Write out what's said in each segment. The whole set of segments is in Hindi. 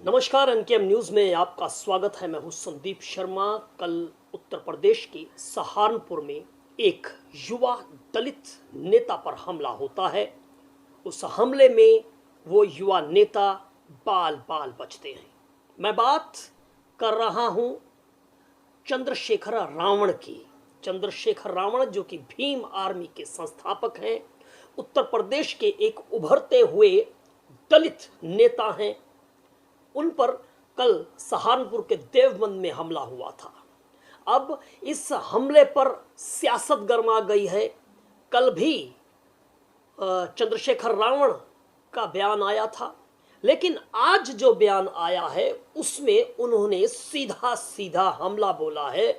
नमस्कार। एनकेएम न्यूज में आपका स्वागत है। मैं हूं संदीप शर्मा। कल उत्तर प्रदेश के सहारनपुर में एक युवा दलित नेता पर हमला होता है। उस हमले में वो युवा नेता बाल बाल बचते हैं। मैं बात कर रहा हूं चंद्रशेखर रावण की। चंद्रशेखर रावण जो कि भीम आर्मी के संस्थापक हैं, उत्तर प्रदेश के एक उभरते हुए दलित नेता हैं। उन पर कल सहारनपुर के देवबंद में हमला हुआ था। अब इस हमले पर सियासत गरमा गई है। कल भी चंद्रशेखर रावण का बयान आया था, लेकिन आज जो बयान आया है उसमें उन्होंने सीधा सीधा हमला बोला है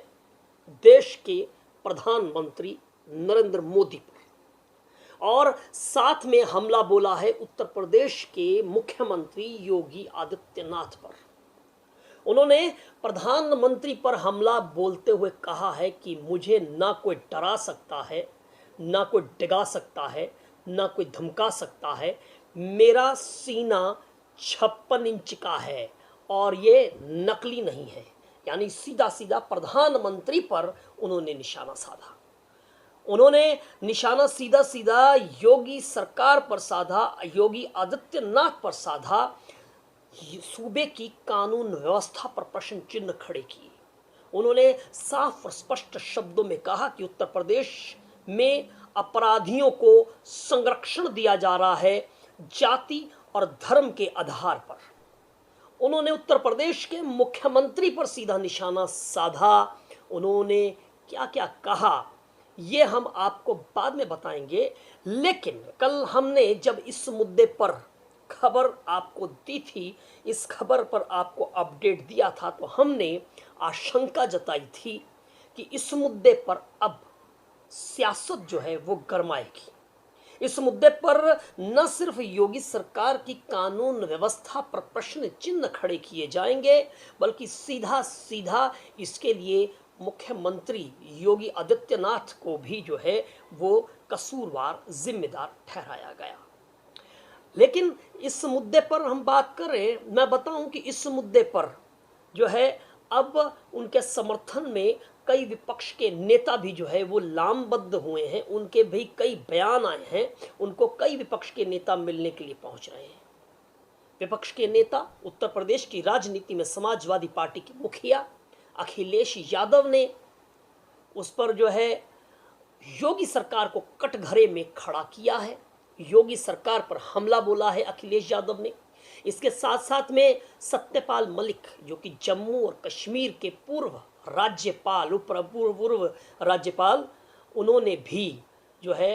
देश के प्रधानमंत्री नरेंद्र मोदी पर, और साथ में हमला बोला है उत्तर प्रदेश के मुख्यमंत्री योगी आदित्यनाथ पर। उन्होंने प्रधानमंत्री पर हमला बोलते हुए कहा है कि मुझे ना कोई डरा सकता है, ना कोई डिगा सकता है, ना कोई धमका सकता है। मेरा सीना 56 इंच का है और ये नकली नहीं है। यानी सीधा सीधा प्रधानमंत्री पर उन्होंने निशाना साधा। उन्होंने निशाना सीधा सीधा योगी सरकार पर साधा, योगी आदित्यनाथ पर साधा। सूबे की कानून व्यवस्था पर प्रश्न चिन्ह खड़े किए। उन्होंने साफ और स्पष्ट शब्दों में कहा कि उत्तर प्रदेश में अपराधियों को संरक्षण दिया जा रहा है जाति और धर्म के आधार पर। उन्होंने उत्तर प्रदेश के मुख्यमंत्री पर सीधा निशाना साधा। उन्होंने क्या क्या कहा ये हम आपको बाद में बताएंगे, लेकिन कल हमने जब इस मुद्दे पर खबर आपको दी थी, इस खबर पर आपको अपडेट दिया था, तो हमने आशंका जताई थी कि इस मुद्दे पर अब सियासत जो है वो गरमाएगी। इस मुद्दे पर न सिर्फ योगी सरकार की कानून व्यवस्था पर प्रश्न चिन्ह खड़े किए जाएंगे, बल्कि सीधा सीधा इसके लिए मुख्यमंत्री योगी आदित्यनाथ को भी जो है वो कसूरवार जिम्मेदार ठहराया गया। लेकिन इस मुद्दे पर हम बात करें, मैं बताऊं कि इस मुद्दे पर जो है अब उनके समर्थन में कई विपक्ष के नेता भी जो है वो लामबद्ध हुए हैं। उनके भी कई बयान आए हैं। उनको कई विपक्ष के नेता मिलने के लिए पहुंच रहे हैं। विपक्ष के नेता उत्तर प्रदेश की राजनीति में समाजवादी पार्टी के मुखिया अखिलेश यादव ने उस पर जो है योगी सरकार को कटघरे में खड़ा किया है। योगी सरकार पर हमला बोला है अखिलेश यादव ने। इसके साथ साथ में सत्यपाल मलिक जो कि जम्मू और कश्मीर के पूर्व राज्यपाल, पूर्व राज्यपाल, उन्होंने भी जो है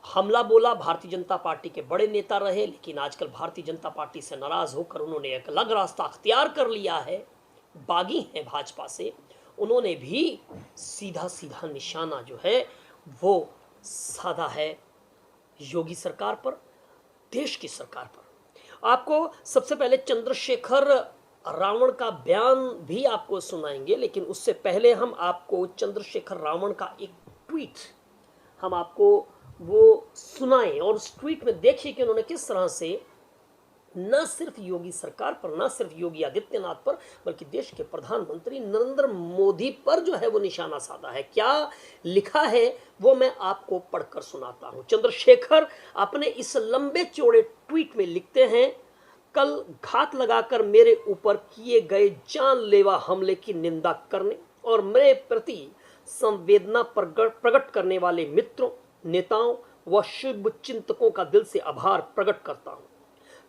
हमला बोला। भारतीय जनता पार्टी के बड़े नेता रहे, लेकिन आजकल भारतीय जनता पार्टी से नाराज होकर उन्होंने एक अलग रास्ता अख्तियार कर लिया है, बागी हैं भाजपा से। उन्होंने भी सीधा सीधा निशाना जो है वो साधा है योगी सरकार पर, देश की सरकार पर। आपको सबसे पहले चंद्रशेखर रावण का बयान भी आपको सुनाएंगे, लेकिन उससे पहले हम आपको चंद्रशेखर रावण का एक ट्वीट हम आपको वो सुनाएं, और उस ट्वीट में देखिए कि उन्होंने किस तरह से न सिर्फ योगी सरकार पर, न सिर्फ योगी आदित्यनाथ पर, बल्कि देश के प्रधानमंत्री नरेंद्र मोदी पर जो है वो निशाना साधा है। क्या लिखा है वो मैं आपको पढ़कर सुनाता हूं। चंद्रशेखर अपने इस लंबे चौड़े ट्वीट में लिखते हैं, कल घात लगाकर मेरे ऊपर किए गए जानलेवा हमले की निंदा करने और मेरे प्रति संवेदना प्रकट करने वाले मित्रों, नेताओं व शुभ चिंतकों का दिल से आभार प्रकट करता हूं।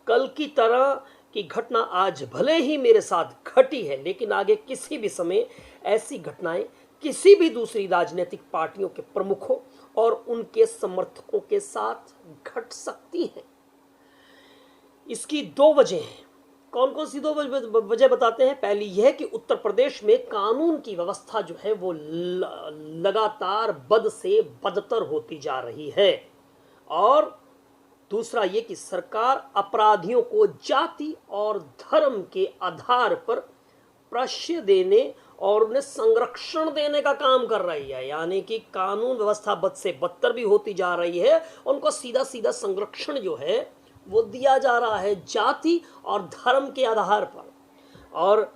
कल की तरह की घटना आज भले ही मेरे साथ घटी है, लेकिन आगे किसी भी समय ऐसी घटनाएं किसी भी दूसरी राजनीतिक पार्टियों के प्रमुखों और उनके समर्थकों के साथ घट सकती हैं। इसकी दो वजह हैं। कौन कौन सी दो वजह बताते हैं। पहली यह कि उत्तर प्रदेश में कानून की व्यवस्था जो है वो लगातार बद से बदतर होती जा रही है, और दूसरा ये कि सरकार अपराधियों को जाति और धर्म के आधार पर प्रश्रय देने और उन्हें संरक्षण देने का काम कर रही है। यानी कि कानून व्यवस्था बद से बदतर भी होती जा रही है, उनको सीधा सीधा संरक्षण जो है वो दिया जा रहा है जाति और धर्म के आधार पर। और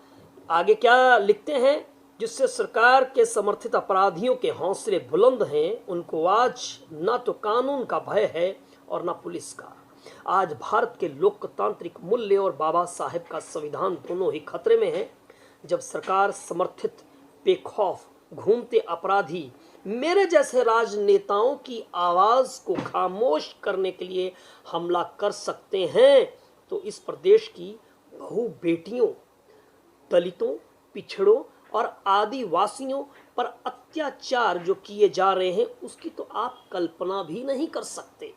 आगे क्या लिखते हैं, जिससे सरकार के समर्थित अपराधियों के हौसले बुलंद हैं, उनको आज न तो कानून का भय है और न पुलिस का। आज भारत के लोकतांत्रिक मूल्य और बाबा साहेब का संविधान दोनों ही खतरे में है। जब सरकार समर्थित बेखौफ घूमते अपराधी मेरे जैसे राजनेताओं की आवाज को खामोश करने के लिए हमला कर सकते हैं, तो इस प्रदेश की बहु बेटियों, दलितों, पिछड़ों और आदिवासियों पर अत्याचार जो किए जा रहे हैं उसकी तो आप कल्पना भी नहीं कर सकते।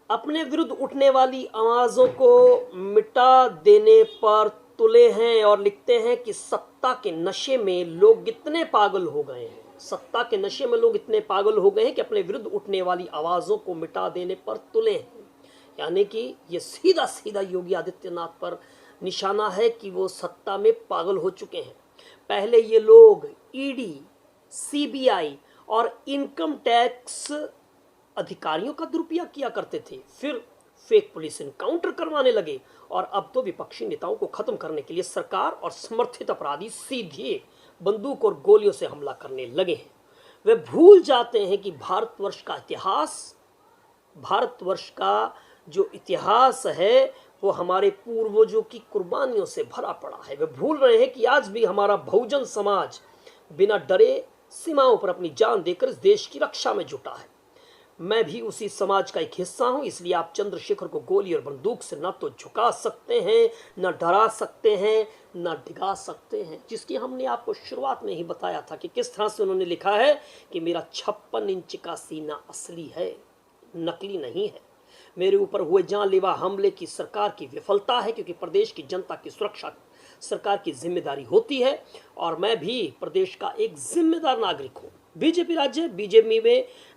अपने विरुद्ध उठने वाली आवाजों को मिटा देने पर तुले हैं और लिखते हैं कि सत्ता के नशे में लोग इतने पागल हो गए हैं, सत्ता के नशे में लोग इतने पागल हो गए हैं कि अपने विरुद्ध उठने वाली आवाजों को मिटा देने पर तुले हैं। यानी कि ये सीधा सीधा योगी आदित्यनाथ पर निशाना है कि वो सत्ता में पागल हो चुके हैं। पहले ये लोग ईडी, सीबीआई और इनकम टैक्स अधिकारियों का दुरुपयोग किया करते थे, फिर फेक पुलिस इनकाउंटर करवाने लगे और अब तो विपक्षी नेताओं को खत्म करने के लिए सरकार और समर्थित अपराधी सीधे बंदूक और गोलियों से हमला करने लगे हैं। वे भूल जाते हैं कि भारतवर्ष का जो इतिहास है वो हमारे पूर्वजों की कुर्बानियों से भरा पड़ा है। वे भूल रहे हैं कि आज भी हमारा बहुजन समाज बिना डरे सीमाओं पर अपनी जान देकर इस देश की रक्षा में जुटा है। मैं भी उसी समाज का एक हिस्सा हूं, इसलिए आप चंद्रशेखर को गोली और बंदूक से न तो झुका सकते हैं, न डरा सकते हैं, न डिगा सकते हैं। जिसकी हमने आपको शुरुआत में ही बताया था कि किस तरह से उन्होंने लिखा है कि मेरा 56 इंच का सीना असली है, नकली नहीं है। मेरे ऊपर हुए जानलेवा हमले की सरकार की विफलता है, क्योंकि प्रदेश की जनता की सुरक्षा सरकार की जिम्मेदारी होती है और मैं भी प्रदेश का एक जिम्मेदार नागरिक हूं।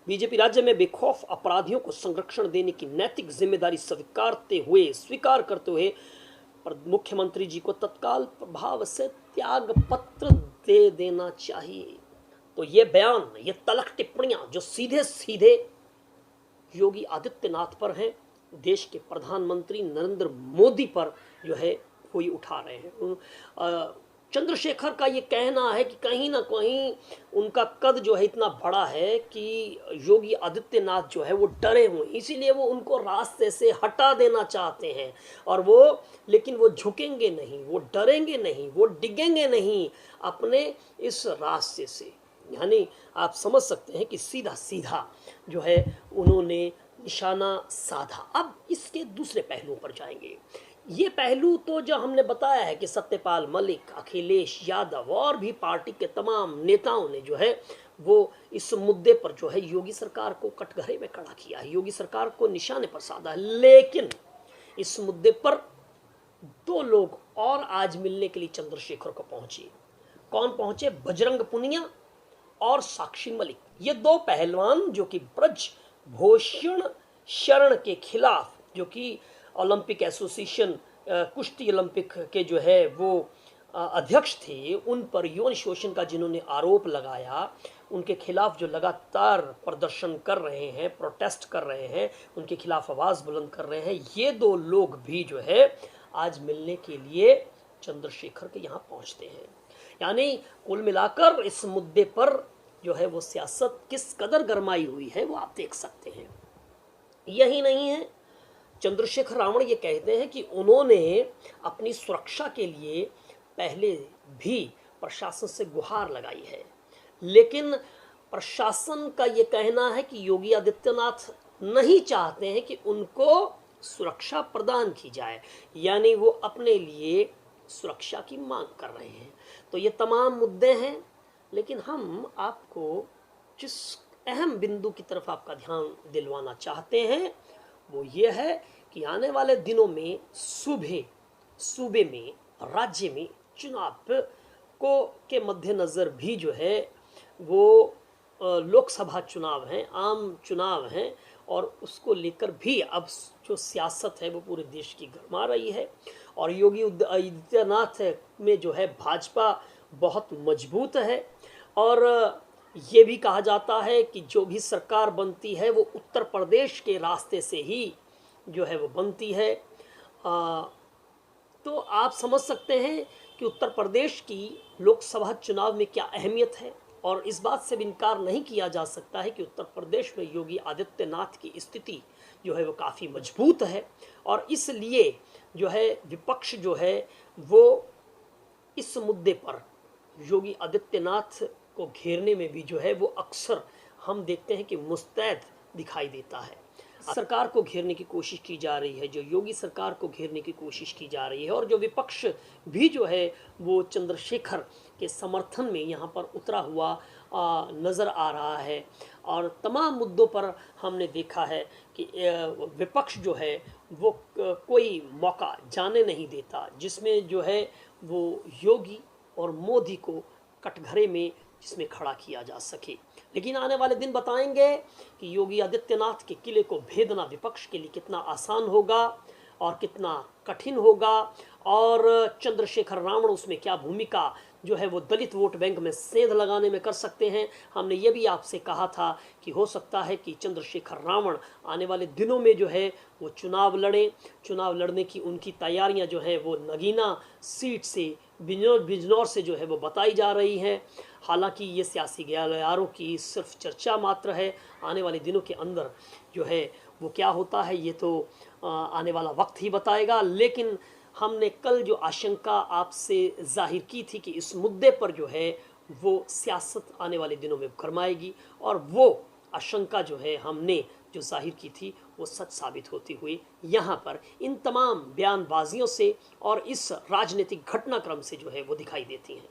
बीजेपी राज्य में बेखौफ अपराधियों को संरक्षण देने की नैतिक जिम्मेदारी स्वीकार करते हुए मुख्यमंत्री जी को तत्काल प्रभाव से त्याग पत्र दे देना चाहिए। तो ये बयान, ये तलख टिप्पणियां जो सीधे सीधे योगी आदित्यनाथ पर हैं, देश के प्रधानमंत्री नरेंद्र मोदी पर जो है कोई उठा रहे हैं। चंद्रशेखर का ये कहना है कि कहीं ना कहीं उनका कद जो है इतना बड़ा है कि योगी आदित्यनाथ जो है वो डरे हुए, इसीलिए वो उनको रास्ते से हटा देना चाहते हैं। और लेकिन वो झुकेंगे नहीं, वो डरेंगे नहीं, वो डिगेंगे नहीं अपने इस रास्ते से। यानी आप समझ सकते हैं कि सीधा सीधा जो है उन्होंने निशाना साधा। अब इसके दूसरे पहलुओं पर जाएंगे। ये पहलू तो जो हमने बताया है कि सत्यपाल मलिक, अखिलेश यादव और भी पार्टी के तमाम नेताओं ने जो है वो इस मुद्दे पर जो है योगी सरकार को कटघरे में खड़ा किया है, योगी सरकार को निशाने पर साधा है। लेकिन इस मुद्दे पर 2 लोग और आज मिलने के लिए चंद्रशेखर को पहुंचे। कौन पहुंचे? बजरंग पुनिया और साक्षी मलिक। ये 2 पहलवान जो कि ब्रज भूषण शरण के खिलाफ, जो कि ओलंपिक एसोसिएशन कुश्ती ओलंपिक के जो है वो अध्यक्ष थे, उन पर यौन शोषण का जिन्होंने आरोप लगाया, उनके खिलाफ जो लगातार प्रदर्शन कर रहे हैं, प्रोटेस्ट कर रहे हैं, उनके खिलाफ आवाज़ बुलंद कर रहे हैं, ये 2 लोग भी जो है आज मिलने के लिए चंद्रशेखर के यहाँ पहुँचते हैं। यानी कुल मिलाकर इस मुद्दे पर जो है वो सियासत किस कदर गरमाई हुई है वो आप देख सकते हैं। यही नहीं है, चंद्रशेखर रावण ये कहते हैं कि उन्होंने अपनी सुरक्षा के लिए पहले भी प्रशासन से गुहार लगाई है, लेकिन प्रशासन का ये कहना है कि योगी आदित्यनाथ नहीं चाहते हैं कि उनको सुरक्षा प्रदान की जाए, यानी वो अपने लिए सुरक्षा की मांग कर रहे हैं। तो ये तमाम मुद्दे हैं, लेकिन हम आपको जिस अहम बिंदु की तरफ आपका ध्यान दिलवाना चाहते हैं वो ये है कि आने वाले दिनों में सूबे में, राज्य में चुनाव के मद्देनज़र भी जो है वो लोकसभा चुनाव हैं, आम चुनाव हैं, और उसको लेकर भी अब जो सियासत है वो पूरे देश की गरमा रही है। और योगी आदित्यनाथ में जो है भाजपा बहुत मजबूत है, और ये भी कहा जाता है कि जो भी सरकार बनती है वो उत्तर प्रदेश के रास्ते से ही जो है वो बनती है। तो आप समझ सकते हैं कि उत्तर प्रदेश की लोकसभा चुनाव में क्या अहमियत है, और इस बात से भी इनकार नहीं किया जा सकता है कि उत्तर प्रदेश में योगी आदित्यनाथ की स्थिति जो है वो काफ़ी मजबूत है। और इसलिए जो है विपक्ष जो है वो इस मुद्दे पर योगी आदित्यनाथ को घेरने में भी जो है वो अक्सर हम देखते हैं कि मुस्तैद दिखाई देता है। सरकार को घेरने की कोशिश की जा रही है, जो योगी सरकार को घेरने की कोशिश की जा रही है, और जो विपक्ष भी जो है वो चंद्रशेखर के समर्थन में यहाँ पर उतरा हुआ नज़र आ रहा है। और तमाम मुद्दों पर हमने देखा है कि विपक्ष जो है वो कोई मौका जाने नहीं देता जिसमें जो है वो योगी और मोदी को कटघरे में जिसमें खड़ा किया जा सके। लेकिन आने वाले दिन बताएंगे कि योगी आदित्यनाथ के किले को भेदना विपक्ष के लिए कितना आसान होगा और कितना कठिन होगा, और चंद्रशेखर रावण उसमें क्या भूमिका जो है वो दलित वोट बैंक में सेंध लगाने में कर सकते हैं। हमने ये भी आपसे कहा था कि हो सकता है कि चंद्रशेखर रावण आने वाले दिनों में जो है वो चुनाव लड़ें। चुनाव लड़ने की उनकी तैयारियां जो है वो नगीना सीट से बिजनौर से जो है वो बताई जा रही हैं। हालांकि ये सियासी गलियारों की सिर्फ चर्चा मात्र है। आने वाले दिनों के अंदर जो है वो क्या होता है ये तो आने वाला वक्त ही बताएगा। लेकिन हमने कल जो आशंका आपसे जाहिर की थी कि इस मुद्दे पर जो है वो सियासत आने वाले दिनों में गरमाएगी, और वो आशंका जो है हमने जो जाहिर की थी वो सच साबित होती हुई यहाँ पर इन तमाम बयानबाजियों से और इस राजनीतिक घटनाक्रम से जो है वो दिखाई देती हैं।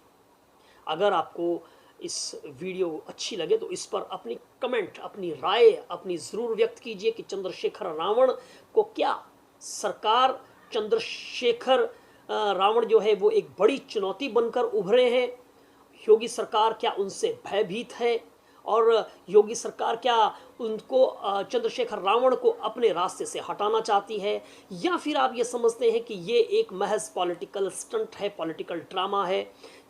अगर आपको इस वीडियो अच्छी लगे तो इस पर अपनी कमेंट, अपनी राय अपनी ज़रूर व्यक्त कीजिए कि चंद्रशेखर रावण को क्या सरकार, चंद्रशेखर रावण जो है वो एक बड़ी चुनौती बनकर उभरे हैं। योगी सरकार क्या उनसे भयभीत है, और योगी सरकार क्या उनको चंद्रशेखर रावण को अपने रास्ते से हटाना चाहती है, या फिर आप ये समझते हैं कि ये एक महज पॉलिटिकल स्टंट है, पॉलिटिकल ड्रामा है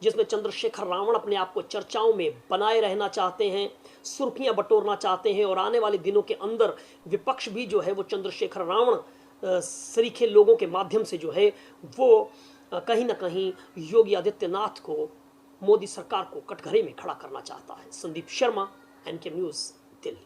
जिसमें चंद्रशेखर रावण अपने आप को चर्चाओं में बनाए रहना चाहते हैं, सुर्खियां बटोरना चाहते हैं, और आने वाले दिनों के अंदर विपक्ष भी जो है वो चंद्रशेखर रावण सरीखे लोगों के माध्यम से जो है वो कहीं ना कहीं योगी आदित्यनाथ को, मोदी सरकार को कटघरे में खड़ा करना चाहता है। Sandeep Sharma, NK news, Delhi.